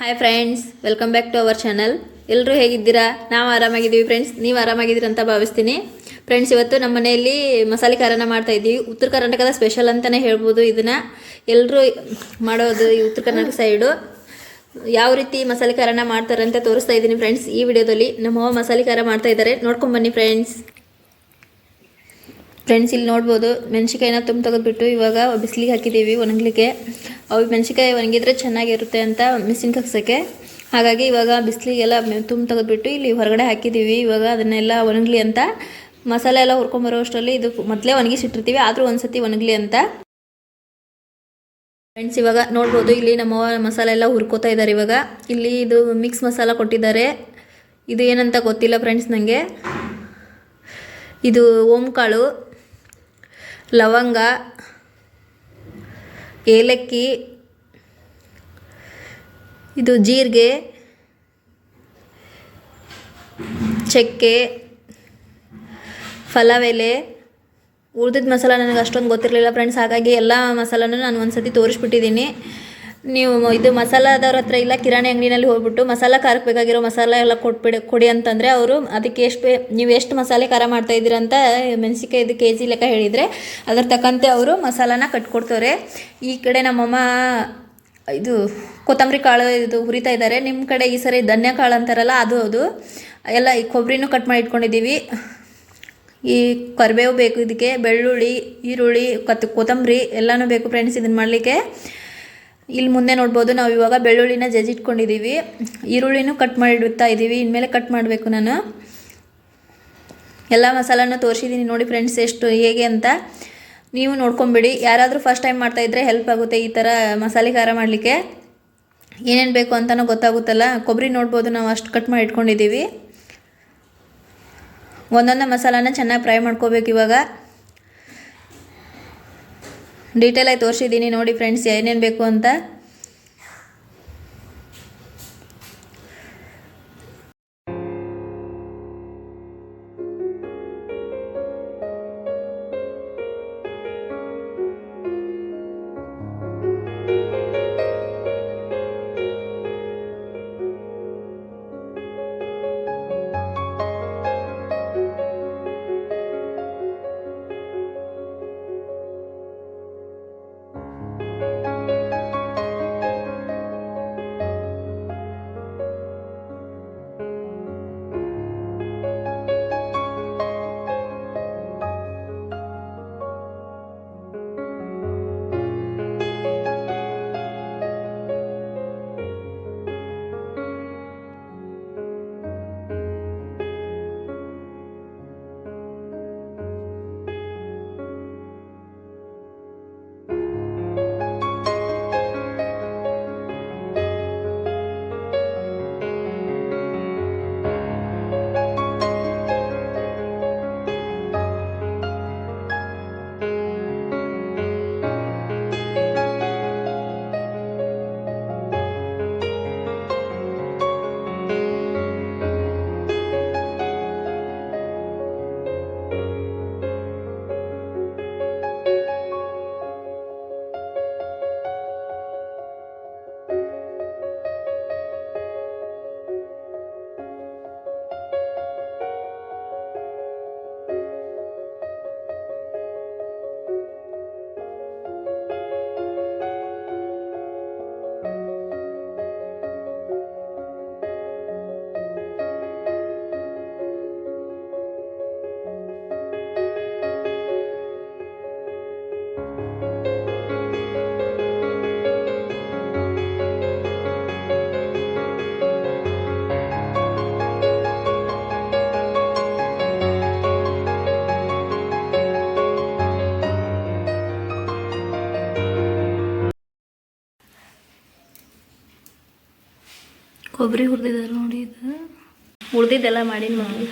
Hi friends, welcome back to our channel. ಎಲ್ಲರೂ ಹೇಗಿದ್ದೀರಾ? ನಾವು ಆರಾಮಾಗಿದ್ದೀವಿ ಫ್ರೆಂಡ್ಸ್. ನೀವು ಆರಾಮಾಗಿದ್ದೀರಿ ಅಂತ ಭಾವಿಸ್ತೀನಿ. ಫ್ರೆಂಡ್ಸ್, ಇವತ್ತು ನಮ್ಮ ಮನೆಯಲ್ಲಿ ಮಸಾಲೆ ಖಾರನ ಮಾಡ್ತಾ ಇದ್ದೀವಿ. ಉತ್ತರ ಕರ್ನಾಟಕದ ಸ್ಪೆಷಲ್ ಅಂತಲೇ ಹೇಳ್ಬೋದು. ಇದನ್ನು ಎಲ್ಲರೂ ಮಾಡೋದು ಈ ಉತ್ತರ ಕರ್ನಾಟಕ ಸೈಡು. ಯಾವ ರೀತಿ ಮಸಾಲೆ ಖಾರನ ಮಾಡ್ತಾರೆ ಅಂತ ತೋರಿಸ್ತಾ ಇದ್ದೀನಿ ಫ್ರೆಂಡ್ಸ್. ಈ ವಿಡಿಯೋದಲ್ಲಿ ನಮ್ಮವ್ವ ಮಸಾಲೆ ಖಾರ ಮಾಡ್ತಾ ಇದ್ದಾರೆ, ನೋಡ್ಕೊಂಬನ್ನಿ ಫ್ರೆಂಡ್ಸ್. ಇಲ್ಲಿ ನೋಡ್ಬೋದು, ಮೆಣಸಿಕಾಯಿನ ತೆಗೆದುಬಿಟ್ಟು ಇವಾಗ ಬಿಸಿಲಿಗೆ ಹಾಕಿದ್ದೀವಿ ಒಣಗಲಿಕ್ಕೆ. ಅವು ಮೆಣಸಿಕಾಯಿ ಒಣಗಿದ್ರೆ ಚೆನ್ನಾಗಿರುತ್ತೆ ಅಂತ ಮಿಷಿನ್ಗೆ ಹಾಕ್ಸೋಕ್ಕೆ. ಹಾಗಾಗಿ ಇವಾಗ ಬಿಸಿಲಿಗೆಲ್ಲ ತೆಗೆದುಬಿಟ್ಟು ಇಲ್ಲಿ ಹೊರಗಡೆ ಹಾಕಿದ್ದೀವಿ. ಇವಾಗ ಅದನ್ನೆಲ್ಲ ಒಣಗಲಿ ಅಂತ. ಮಸಾಲೆ ಎಲ್ಲ ಹುರ್ಕೊಂಬರೋ ಅಷ್ಟರಲ್ಲಿ ಇದು ಮೊದಲೇ ಒಣಗಿಸಿಟ್ಟಿರ್ತೀವಿ, ಆದರೂ ಒಂದ್ಸತಿ ಒಣಗಲಿ ಅಂತ. ಫ್ರೆಂಡ್ಸ್, ಇವಾಗ ನೋಡ್ಬೋದು ಇಲ್ಲಿ ನಮ್ಮವ್ವ ಮಸಾಲೆ ಎಲ್ಲ ಹುರ್ಕೋತಾ ಇದ್ದಾರೆ. ಇವಾಗ ಇಲ್ಲಿ ಇದು ಮಿಕ್ಸ್ ಮಸಾಲ ಕೊಟ್ಟಿದ್ದಾರೆ. ಇದು ಏನಂತ ಗೊತ್ತಿಲ್ಲ ಫ್ರೆಂಡ್ಸ್ ನನಗೆ. ಇದು ಓಂಕಾಳು, ಲವಂಗ, ಏಲಕ್ಕಿ, ಇದು ಜೀರಿಗೆ, ಚಕ್ಕೆ, ಫಲಾವ್ ಎಲೆ. ಉಳಿದಿದ್ದ ಮಸಾಲ ನನಗೆ ಅಷ್ಟೊಂದು ಗೊತ್ತಿರಲಿಲ್ಲ ಫ್ರೆಂಡ್ಸ್. ಹಾಗಾಗಿ ಎಲ್ಲ ಮಸಾಲನೂ ನಾನು ಒಂದ್ಸತಿ ತೋರಿಸ್ಬಿಟ್ಟಿದ್ದೀನಿ. ನೀವು ಇದು ಮಸಾಲದವ್ರ ಹತ್ರ ಇಲ್ಲ, ಕಿರಾಣಿ ಅಂಗಡಿನಲ್ಲಿ ಹೋಗ್ಬಿಟ್ಟು ಮಸಾಲ ಖಾರಕ್ಕೆ ಬೇಕಾಗಿರೋ ಮಸಾಲ ಎಲ್ಲ ಕೊಡಿ ಅಂತಂದರೆ ಅವರು ಅದಕ್ಕೆ ನೀವು ಎಷ್ಟು ಮಸಾಲೆ ಖಾರ ಮಾಡ್ತಾಯಿದ್ದೀರ ಅಂತ ಮೆಣಸಿಕಾಯಿ ಇದು KG ಲೆಕ್ಕ ಹೇಳಿದರೆ ಅದ್ರ ತಕ್ಕಂತೆ ಅವರು ಮಸಾಲಾನ ಕಟ್ಕೊಡ್ತಾರೆ. ಈ ಕಡೆ ನಮ್ಮಮ್ಮ ಇದು ಕೊತ್ತಂಬರಿ ಕಾಳು ಇದು ಹುರಿತಾ ಇದ್ದಾರೆ. ನಿಮ್ಮ ಕಡೆ ಈ ಸರಿ ಧನ್ಯ ಕಾಳು ಅಂತಾರಲ್ಲ, ಅದು ಎಲ್ಲ ಈ ಕೊಬ್ಬರಿನೂ ಕಟ್ ಮಾಡಿ ಇಟ್ಕೊಂಡಿದ್ದೀವಿ. ಈ ಕರಿಬೇವು ಬೇಕು, ಇದಕ್ಕೆ ಬೆಳ್ಳುಳ್ಳಿ, ಈರುಳ್ಳಿ, ಕೊತ್ತಂಬರಿ ಎಲ್ಲನೂ ಬೇಕು ಫ್ರೆಂಡ್ಸ್ ಇದನ್ನು ಮಾಡಲಿಕ್ಕೆ. ಇಲ್ಲಿ ಮುಂದೆ ನೋಡ್ಬೋದು, ನಾವು ಇವಾಗ ಬೆಳ್ಳುಳ್ಳಿನ ಜಜ್ಜಿಟ್ಕೊಂಡಿದ್ದೀವಿ. ಈರುಳ್ಳಿನೂ ಕಟ್ ಮಾಡಿಡ್ತಾ ಇದ್ದೀವಿ. ಇನ್ಮೇಲೆ ಕಟ್ ಮಾಡಬೇಕು ನಾನು. ಎಲ್ಲ ಮಸಾಲನೂ ತೋರಿಸಿದ್ದೀನಿ ನೋಡಿ ಫ್ರೆಂಡ್ಸ್ ಎಷ್ಟು ಹೇಗೆ ಅಂತ. ನೀವು ನೋಡ್ಕೊಂಬಿಡಿ. ಯಾರಾದರೂ ಫಸ್ಟ್ ಟೈಮ್ ಮಾಡ್ತಾಯಿದ್ರೆ ಹೆಲ್ಪ್ ಆಗುತ್ತೆ ಈ ಥರ ಮಸಾಲೆ ಖಾರ ಮಾಡಲಿಕ್ಕೆ. ಏನೇನು ಬೇಕು ಅಂತಲೂ ಗೊತ್ತಾಗುತ್ತಲ್ಲ. ಕೊಬ್ಬರಿ ನೋಡ್ಬೋದು, ನಾವು ಅಷ್ಟು ಕಟ್ ಮಾಡಿ ಇಟ್ಕೊಂಡಿದ್ದೀವಿ. ಒಂದೊಂದು ಮಸಾಲಾನ ಚೆನ್ನಾಗಿ ಫ್ರೈ ಮಾಡ್ಕೋಬೇಕು. ಇವಾಗ ಡೀಟೇಲಾಗಿ ತೋರಿಸಿದ್ದೀನಿ ನೋಡಿ ಫ್ರೆಂಡ್ಸ್ ಏನೇನು ಬೇಕು ಅಂತ. ಕೊಬ್ಬರಿ ಹುರಿದಿದ್ದಾರೆ ನೋಡಿ. ಇದು ಉಳ್ದಿದ್ದೆಲ್ಲ ಮಾಡಿ ನೋಡಿ.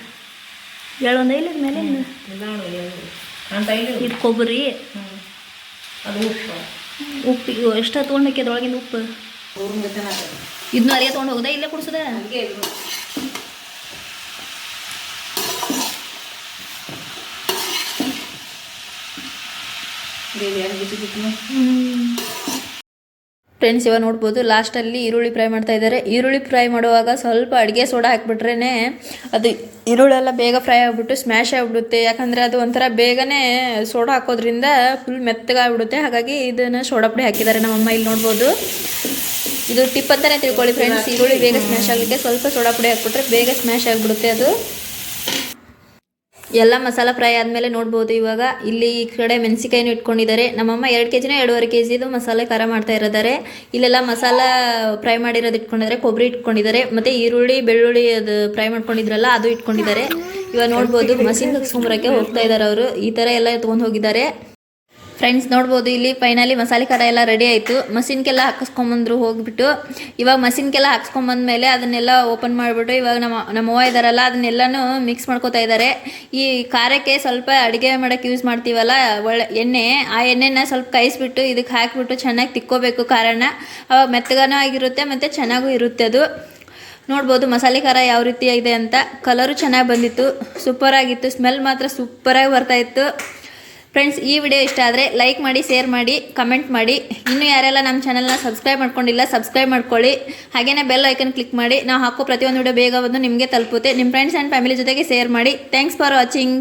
ಹೇಳೊಂದ ಇಲ್ಲ ಮೇಲೆ ಇದು ಕೊಬ್ಬರಿ, ಅದು ಉಪ್ಪು ಎಷ್ಟು ತೊಗೊಂಡಕ್ಕೆ ಅದ್ರೊಳಗಿಂದ ಉಪ್ಪು ಇದನ್ನು ಅಲ್ಲಿಗೆ ತೊಗೊಂಡು ಹೋಗೋದ ಇಲ್ಲೇ ಕುಡಿಸೋದ. ಫ್ರೆಂಡ್ಸ್ ಇವಾಗ ನೋಡ್ಬೋದು ಲಾಸ್ಟಲ್ಲಿ ಈರುಳ್ಳಿ ಫ್ರೈ ಮಾಡ್ತಾ ಇದ್ದಾರೆ. ಈರುಳ್ಳಿ ಫ್ರೈ ಮಾಡುವಾಗ ಸ್ವಲ್ಪ ಅಡುಗೆ ಸೋಡಾ ಹಾಕ್ಬಿಟ್ರೇ ಅದು ಈರುಳ್ಳೆಲ್ಲ ಬೇಗ ಫ್ರೈ ಆಗಿಬಿಟ್ಟು ಸ್ಮ್ಯಾಶ್ ಆಗಿಬಿಡುತ್ತೆ. ಯಾಕಂದರೆ ಅದು ಒಂಥರ ಬೇಗನೆ ಸೋಡಾ ಹಾಕೋದ್ರಿಂದ ಫುಲ್ ಮೆತ್ತಗಾಗ್ಬಿಡುತ್ತೆ. ಹಾಗಾಗಿ ಇದನ್ನು ಸೋಡಾ ಪುಡಿ ಹಾಕಿದ್ದಾರೆ ನಮ್ಮಮ್ಮ. ಇಲ್ಲಿ ನೋಡ್ಬೋದು, ಇದು ಟಿಪ್ ಅಂತಲೇ ತಿಳ್ಕೊಳ್ಳಿ ಫ್ರೆಂಡ್ಸ್. ಈರುಳ್ಳಿ ಬೇಗ ಸ್ಮ್ಯಾಶ್ ಆಗಲಿಕ್ಕೆ ಸ್ವಲ್ಪ ಸೋಡಾ ಪುಡಿ ಹಾಕ್ಬಿಟ್ರೆ ಬೇಗ ಸ್ಮ್ಯಾಶ್ ಆಗಿಬಿಡುತ್ತೆ ಅದು. ಎಲ್ಲ ಮಸಾಲ ಫ್ರೈ ಆದಮೇಲೆ ನೋಡ್ಬೋದು ಇವಾಗ ಇಲ್ಲಿ ಈ ಕಡೆ ಮೆಣಸಿಕಾಯಿನೂ ಇಟ್ಕೊಂಡಿದ್ದಾರೆ. ನಮ್ಮಮ್ಮ 2 kg 2.5 kg ಮಸಾಲೆ ಖಾರ ಮಾಡ್ತಾ ಇರೋದಾರೆ. ಇಲ್ಲೆಲ್ಲ ಮಸಾಲ ಫ್ರೈ ಮಾಡಿರೋದು ಇಟ್ಕೊಂಡಿದ್ದಾರೆ, ಕೊಬ್ಬರಿ ಇಟ್ಕೊಂಡಿದ್ದಾರೆ, ಮತ್ತು ಈರುಳ್ಳಿ ಬೆಳ್ಳುಳ್ಳಿ ಅದು ಫ್ರೈ ಮಾಡ್ಕೊಂಡಿದ್ರಲ್ಲ ಅದು ಇಟ್ಕೊಂಡಿದ್ದಾರೆ. ಇವಾಗ ನೋಡ್ಬೋದು ಮಷಿನ್ ಕಸ್ಕೊಂಬರೋಕ್ಕೆ ಹೋಗ್ತಾ ಇದ್ದಾರೆ ಅವರು. ಈ ಥರ ಎಲ್ಲ ತೊಗೊಂಡು ಹೋಗಿದ್ದಾರೆ. ಫ್ರೆಂಡ್ಸ್ ನೋಡ್ಬೋದು ಇಲ್ಲಿ ಫೈನಲಿ ಮಸಾಲೆ ಖಾರ ಎಲ್ಲ ರೆಡಿ ಆಯಿತು. ಮಷಿನ್ಗೆಲ್ಲ ಹಾಕಿಸ್ಕೊಂಬಂದ್ರು ಹೋಗಿಬಿಟ್ಟು. ಇವಾಗ ಮಷಿನ್ಗೆಲ್ಲ ಹಾಕ್ಸ್ಕೊಂಬಂದ್ಮೇಲೆ ಅದನ್ನೆಲ್ಲ ಓಪನ್ ಮಾಡಿಬಿಟ್ಟು ಇವಾಗ ನಮ್ಮವ್ವ ಇದ್ದಾರಲ್ಲ ಅದನ್ನೆಲ್ಲನೂ ಮಿಕ್ಸ್ ಮಾಡ್ಕೋತಾ ಇದ್ದಾರೆ. ಈ ಖಾರಕ್ಕೆ ಸ್ವಲ್ಪ ಅಡುಗೆ ಮಾಡೋಕ್ಕೆ ಯೂಸ್ ಮಾಡ್ತೀವಲ್ಲ ಒಳ್ಳೆ ಎಣ್ಣೆ, ಆ ಎಣ್ಣೆನ ಸ್ವಲ್ಪ ಕಾಯಿಸ್ಬಿಟ್ಟು ಇದಕ್ಕೆ ಹಾಕಿಬಿಟ್ಟು ಚೆನ್ನಾಗಿ ತಿಕ್ಕೋಬೇಕು ಖಾರನ. ಅವಾಗ ಮೆತ್ತಗನೂ ಆಗಿರುತ್ತೆ ಮತ್ತು ಚೆನ್ನಾಗೂ ಇರುತ್ತೆ ಅದು. ನೋಡ್ಬೋದು ಮಸಾಲೆ ಖಾರ ಯಾವ ರೀತಿ ಇದೆ ಅಂತ. ಕಲರು ಚೆನ್ನಾಗಿ ಬಂದಿತ್ತು, ಸೂಪರಾಗಿತ್ತು. ಸ್ಮೆಲ್ ಮಾತ್ರ ಸೂಪರಾಗಿ ಬರ್ತಾಯಿತ್ತು. ಫ್ರೆಂಡ್ಸ್ ಈ ವಿಡಿಯೋ ಇಷ್ಟ ಆದರೆ ಲೈಕ್ ಮಾಡಿ, ಶೇರ್ ಮಾಡಿ, ಕಮೆಂಟ್ ಮಾಡಿ. ಇನ್ನೂ ಯಾರೆಲ್ಲ ನಮ್ಮ ಚಾನಲ್ನ ಸಬ್ಸ್ಕ್ರೈಬ್ ಮಾಡ್ಕೊಂಡಿಲ್ಲ ಸಬ್ಸ್ಕ್ರೈಬ್ ಮಾಡ್ಕೊಳ್ಳಿ. ಹಾಗೆಯೇ ಬೆಲ್ ಐಕನ್ ಕ್ಲಿಕ್ ಮಾಡಿ. ನಾವು ಹಾಕೋ ಪ್ರತಿಯೊಂದು ವಿಡಿಯೋ ಬೇಗ ಬಂದು ನಿಮಗೆ ತಲುಪುತ್ತೆ. ನಿಮ್ಮ ಫ್ರೆಂಡ್ಸ್ ಆ್ಯಂಡ್ ಫ್ಯಾಮಿಲಿ ಜೊತೆಗೆ ಶೇರ್ ಮಾಡಿ. Thanks for watching.